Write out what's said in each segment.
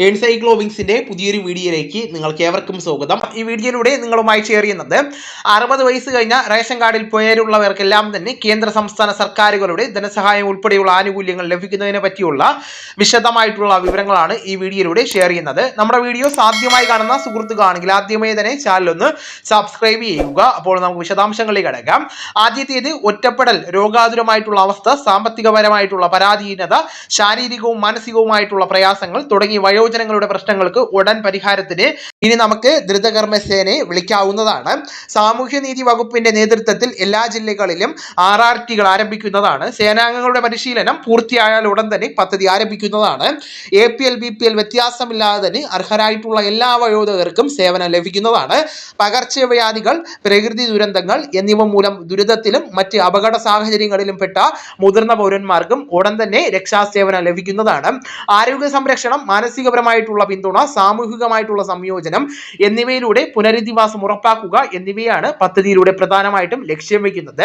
എൻസൈക്ലോവിങ്സിന്റെ പുതിയൊരു വീഡിയോയിലേക്ക് നിങ്ങൾക്ക് ഏവർക്കും സ്വാഗതം. ഈ വീഡിയോയിലൂടെ നിങ്ങളുമായി ഷെയർ ചെയ്യുന്നത് 60 വയസ്സ് കഴിഞ്ഞ റേഷൻ കാർഡിൽ പേരുള്ളവർക്കെല്ലാം തന്നെ കേന്ദ്ര സംസ്ഥാന സർക്കാരുകളുടെ ധനസഹായം ഉൾപ്പെടെയുള്ള ആനുകൂല്യങ്ങൾ ലഭിക്കുന്നതിനെ പറ്റിയുള്ള വിശദമായിട്ടുള്ള വിവരങ്ങളാണ് ഈ വീഡിയോയിലൂടെ ഷെയർ ചെയ്യുന്നത്. നമ്മുടെ വീഡിയോസ് ആദ്യമായി കാണുന്ന സുഹൃത്തുക്കളാണെങ്കിൽ ആദ്യമേ തന്നെ ചാനൽ ഒന്ന് സബ്സ്ക്രൈബ് ചെയ്യുക. അപ്പോൾ നമുക്ക് വിശദാംശങ്ങളിലേക്ക് കടക്കാം. ആദ്യത്തേത് ഒറ്റപ്പെടൽ, രോഗാതുരമായിട്ടുള്ള അവസ്ഥ, സാമ്പത്തികപരമായിട്ടുള്ള പരാധീനത, ശാരീരികവും മാനസികവുമായിട്ടുള്ള പ്രയാസങ്ങൾ തുടങ്ങി വയോജനങ്ങളുടെ പ്രശ്നങ്ങൾക്ക് ഉടൻ പരിഹാരത്തിന് ഇനി നമുക്ക് ദ്രുതകർമ്മസേനയെ വിളിക്കാവുന്നതാണ്. സാമൂഹ്യനീതി വകുപ്പിന്റെ നേതൃത്വത്തിൽ എല്ലാ ജില്ലകളിലും RRTകൾ ആരംഭിക്കുന്നതാണ്. സേനാംഗങ്ങളുടെ പരിശീലനം പൂർത്തിയായാൽ ഉടൻ തന്നെ പദ്ധതി ആരംഭിക്കുന്നതാണ്. APL BPL വ്യത്യാസമില്ലാതെ തന്നെ അർഹരായിട്ടുള്ള എല്ലാ വയോധികർക്കും സേവനം ലഭിക്കുന്നതാണ്. പകർച്ചവ്യാധികൾ, പ്രകൃതി ദുരന്തങ്ങൾ എന്നിവ മൂലം ദുരിതത്തിലും മറ്റ് അപകട സാഹചര്യങ്ങളിലും പെട്ട മുതിർന്ന പൗരന്മാർക്കും ഉടൻ തന്നെ രക്ഷാസേവനം ലഭിക്കുന്നതാണ്. ആരോഗ്യ സംരക്ഷണം, മാനസികപരമായിട്ടുള്ള പിന്തുണ, സാമൂഹികമായിട്ടുള്ള സംയോജനം എന്നിവയിലൂടെ പുനരധിവാസം ഉറപ്പാക്കുക എന്നിവയാണ് പദ്ധതിയിലൂടെ പ്രധാനമായിട്ടും ലക്ഷ്യം വെക്കുന്നത്.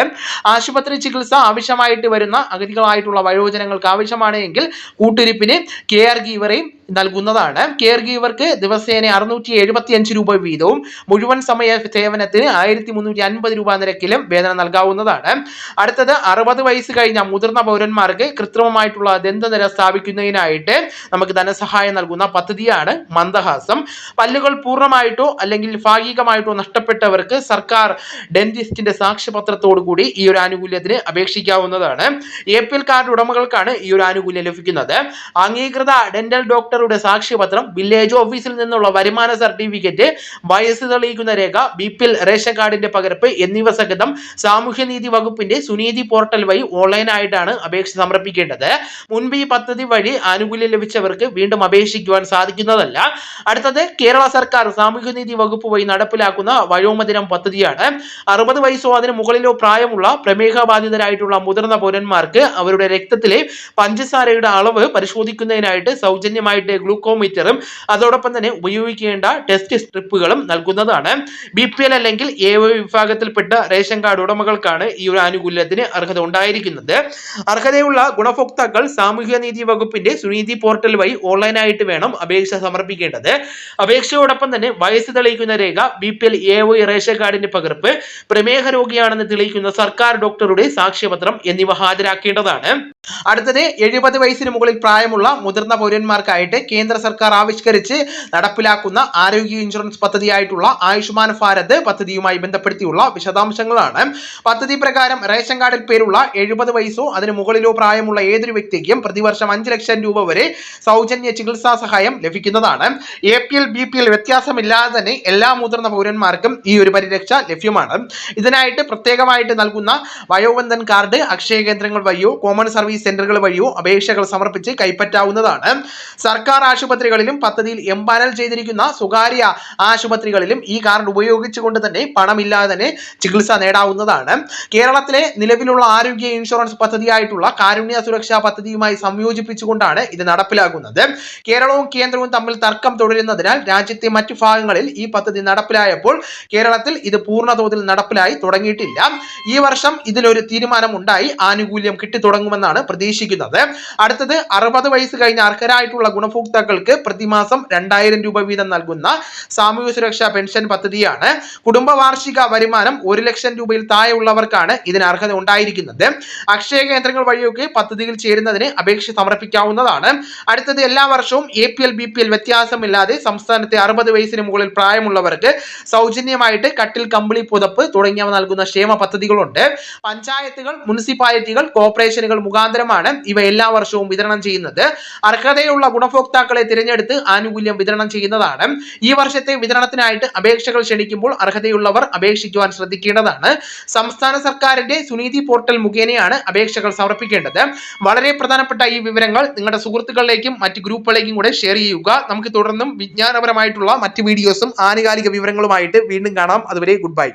ആശുപത്രി ചികിത്സ ആവശ്യമായിട്ട് വരുന്ന അഗതികളായിട്ടുള്ള വയോജനങ്ങൾക്ക് ആവശ്യമാണ് എങ്കിൽ കൂട്ടിരിപ്പിന് കെയർ ഗീവറെയും നൽകുന്നതാണ്. കെയർ ഗീവർക്ക് ദിവസേന 675 രൂപ വീതവും മുഴുവൻ സമയ സേവനത്തിന് 1350 രൂപ നിരക്കിലും വേതനം നൽകാവുന്നതാണ്. അടുത്തത് 60 വയസ്സ് കഴിഞ്ഞ മുതിർന്ന പൗരന്മാർക്ക് കൃത്രിമമായിട്ടുള്ള ദന്തനിര സ്ഥാപിക്കുന്നതിനായിട്ട് നമുക്ക് ധനസഹായം നൽകുന്ന പദ്ധതിയാണ് മന്ദഹാസം. പല്ലുകൾ പൂർണ്ണമായിട്ടോ അല്ലെങ്കിൽ ഭാഗികമായിട്ടോ നഷ്ടപ്പെട്ടവർക്ക് സർക്കാർ ഡെന്റിസ്റ്റിന്റെ സാക്ഷ്യപത്രത്തോടു കൂടി ഈ ഒരു ആനുകൂല്യത്തിന് അപേക്ഷിക്കാവുന്നതാണ്. APL കാർഡ് ഉടമകൾക്കാണ് ഈ ഒരു ആനുകൂല്യം ലഭിക്കുന്നത്. അംഗീകൃത ഡെന്റൽ ഡോക്ടറുടെ സാക്ഷ്യപത്രം, വില്ലേജ് ഓഫീസിൽ നിന്നുള്ള വരുമാന സർട്ടിഫിക്കറ്റ്, വയസ്സ് തെളിയിക്കുന്ന രേഖ, BPL റേഷൻ കാർഡിന്റെ പകർപ്പ് എന്നിവ സഹിതം സാമൂഹ്യനീതി വകുപ്പിന്റെ സുനീതി പോർട്ടൽ വഴി ഓൺലൈനായിട്ടാണ് അപേക്ഷ സമർപ്പിക്കേണ്ടത്. മുൻപ് ഈ പദ്ധതി വഴി ആനുകൂല്യം ലഭിച്ചവർക്ക് വീണ്ടും അപേക്ഷിക്കുവാൻ സാധിക്കുന്നതല്ല. അടുത്തത് കേരള സർക്കാർ സാമൂഹ്യനീതി വകുപ്പ് വഴി നടപ്പിലാക്കുന്ന വയോമദിനം പദ്ധതിയാണ്. 60 വയസ്സോ അതിന് മുകളിലോ പ്രായമുള്ള പ്രമേഹ ബാധിതരായിട്ടുള്ള മുതിർന്ന പൗരന്മാർക്ക് അവരുടെ രക്തത്തിലെ പഞ്ചസാരയുടെ അളവ് പരിശോധിക്കുന്നതിനായിട്ട് സൗജന്യമായിട്ട് ഗ്ലൂക്കോമീറ്ററും അതോടൊപ്പം തന്നെ ഉപയോഗിക്കേണ്ട ടെസ്റ്റ് സ്ട്രിപ്പുകളും നൽകുന്നതാണ്. BPL അല്ലെങ്കിൽ AY വിഭാഗത്തിൽപ്പെട്ട റേഷൻ കാർഡ് ഉടമകൾക്കാണ് ഈ ഒരു ആനുകൂല്യത്തിന് അർഹത ഉണ്ടായിരിക്കുന്നത്. അർഹതയുള്ള ഗുണഭോക്താക്കൾ സാമൂഹ്യനീതി വകുപ്പിന്റെ സുനീതി പോർട്ടൽ വഴി ഓൺലൈനായിട്ട് വേണം അപേക്ഷ സമർപ്പിക്കേണ്ടത്. അപേക്ഷയോടൊപ്പം തന്നെ വയസ്സ് തെളിയിക്കുന്ന രേഖ, BPL AY റേഷൻ കാർഡിന്റെ പകർപ്പ്, പ്രമേഹ രോഗിയാണെന്ന് തെളിയിക്കുന്ന സർക്കാർ ഡോക്ടറുടെ സാക്ഷ്യപത്രം എന്നിവ ഹാജരാക്കേണ്ടതാണ്. അടുത്തത് 70 വയസ്സിന് മുകളിൽ പ്രായമുള്ള മുതിർന്ന പൗരന്മാർക്കായിട്ട് കേന്ദ്ര സർക്കാർ ആവിഷ്കരിച്ച് നടപ്പിലാക്കുന്ന ആരോഗ്യ ഇൻഷുറൻസ് പദ്ധതിയായിട്ടുള്ള ആയുഷ്മാൻ ഭാരത് പദ്ധതിയുമായി ബന്ധപ്പെടുത്തിയുള്ള വിശദാംശങ്ങളാണ്. പദ്ധതി പ്രകാരം റേഷൻ കാർഡിൽ പേരുള്ള 70 വയസ്സോ അതിന് മുകളിലോ പ്രായമുള്ള ഏതൊരു വ്യക്തിക്കും പ്രതിവർഷം 5 ലക്ഷം രൂപ വരെ സൗജന്യ ചികിത്സാ സഹായം ലഭിക്കുന്നതാണ്. APL BPL വ്യത്യാസമില്ലാതെ തന്നെ എല്ലാ മുതിർന്ന പൗരന്മാർക്കും ഈ ഒരു പരിരക്ഷ ലഭ്യമാണ്. ഇതിനായിട്ട് പ്രത്യേകമായിട്ട് നൽകുന്ന വയോവന്ദൻ കാർഡ് അക്ഷയ കേന്ദ്രങ്ങൾ വഴിയോ കോമൺ സർവീസ് സെന്ററുകൾ വഴിയോ അപേക്ഷകൾ സമർപ്പിച്ച് കൈപ്പറ്റാവുന്നതാണ്. സർക്കാർ ആശുപത്രികളിലും പദ്ധതിയിൽ എംപാനൽ ചെയ്തിരിക്കുന്ന സ്വകാര്യ ആശുപത്രികളിലും ഈ കാർഡ് ഉപയോഗിച്ചുകൊണ്ട് തന്നെ പണമില്ലാതെ തന്നെ ചികിത്സ നേടാവുന്നതാണ്. കേരളത്തിലെ നിലവിലുള്ള ആരോഗ്യ ഇൻഷുറൻസ് പദ്ധതിയായിട്ടുള്ള കാരുണ്യ സുരക്ഷാ പദ്ധതിയുമായി സംയോജിപ്പിച്ചുകൊണ്ടാണ് ഇത് നടപ്പിലാക്കുന്നത്. കേരളവും കേന്ദ്രവും തമ്മിൽ തർക്കം തുടരുന്നതിനാൽ രാജ്യത്തെ മറ്റു ഭാഗങ്ങളിൽ ഈ പദ്ധതി നടപ്പിലായപ്പോൾ കേരളത്തിൽ ഇത് പൂർണ്ണതോതിൽ നടപ്പിലായി തുടങ്ങിയിട്ടില്ല. ഈ വർഷം ഇതിലൊരു തീരുമാനം ഉണ്ടായി ആനുകൂല്യം കിട്ടിത്തുടങ്ങുമെന്നാണ് പ്രതീക്ഷിക്കുന്നത്. അടുത്തത് 60 വയസ്സ് കഴിഞ്ഞ അർഹരായിട്ടുള്ള ഗുണഭോക്താക്കൾക്ക് പ്രതിമാസം 2000 രൂപ വീതം നൽകുന്ന സാമൂഹ്യ സുരക്ഷാ പെൻഷൻ പദ്ധതിയാണ്. കുടുംബ വാർഷിക വരുമാനം 1 ലക്ഷം രൂപയിൽ താഴെ ഉള്ളവർക്കാണ് ഇതിന് അർഹത ഉണ്ടായിരിക്കുന്നത്. അക്ഷയ കേന്ദ്രങ്ങൾ വഴിയൊക്കെ പദ്ധതിയിൽ ചേരുന്നതിന് അപേക്ഷ സമർപ്പിക്കാവുന്നതാണ്. അടുത്തത് എല്ലാ വർഷവും APL BPL വ്യത്യാസമില്ലാതെ സംസ്ഥാനത്തെ 60 വയസ്സിന് മുകളിൽ പ്രായമുള്ളവർക്ക് സൗജന്യമായിട്ട് കട്ടിൽ, കമ്പിളി, പുതപ്പ് തുടങ്ങിയവ നൽകുന്ന ക്ഷേമ പദ്ധതികളുണ്ട്. പഞ്ചായത്തുകൾ, മുനിസിപ്പാലിറ്റികൾ, കോർപ്പറേഷനുകൾ മുഖാന്തരമാണ് ഇവ എല്ലാ വർഷവും വിതരണം ചെയ്യുന്നത്. അർഹതയുള്ള ഗുണഭോക്താക്കളെ തിരഞ്ഞെടുത്ത് ആനുകൂല്യം വിതരണം ചെയ്യുന്നതാണ്. ഈ വർഷത്തെ വിതരണത്തിനായിട്ട് അപേക്ഷകൾ ക്ഷണിക്കുമ്പോൾ അർഹതയുള്ളവർ അപേക്ഷിക്കുവാൻ ശ്രദ്ധിക്കേണ്ടതാണ്. സംസ്ഥാന സർക്കാരിന്റെ സുനീതി പോർട്ടൽ മുഖേനയാണ് അപേക്ഷകൾ സമർപ്പിക്കേണ്ടത്. വളരെ പ്രധാനപ്പെട്ട ഈ വിവരങ്ങൾ നിങ്ങളുടെ സുഹൃത്തുക്കളിലേക്കും മറ്റ് ഗ്രൂപ്പുകളിലേക്കും കൂടെ ഷെയർ ചെയ്യുക. നമുക്ക് തുടർന്നും വിജ്ഞാനപരമായിട്ടുള്ള മറ്റ് വീഡിയോസും ആനുകാലിക വിവരങ്ങളുമായിട്ട് വീണ്ടും കാണാം. അതുവരെ ഗുഡ് ബൈ.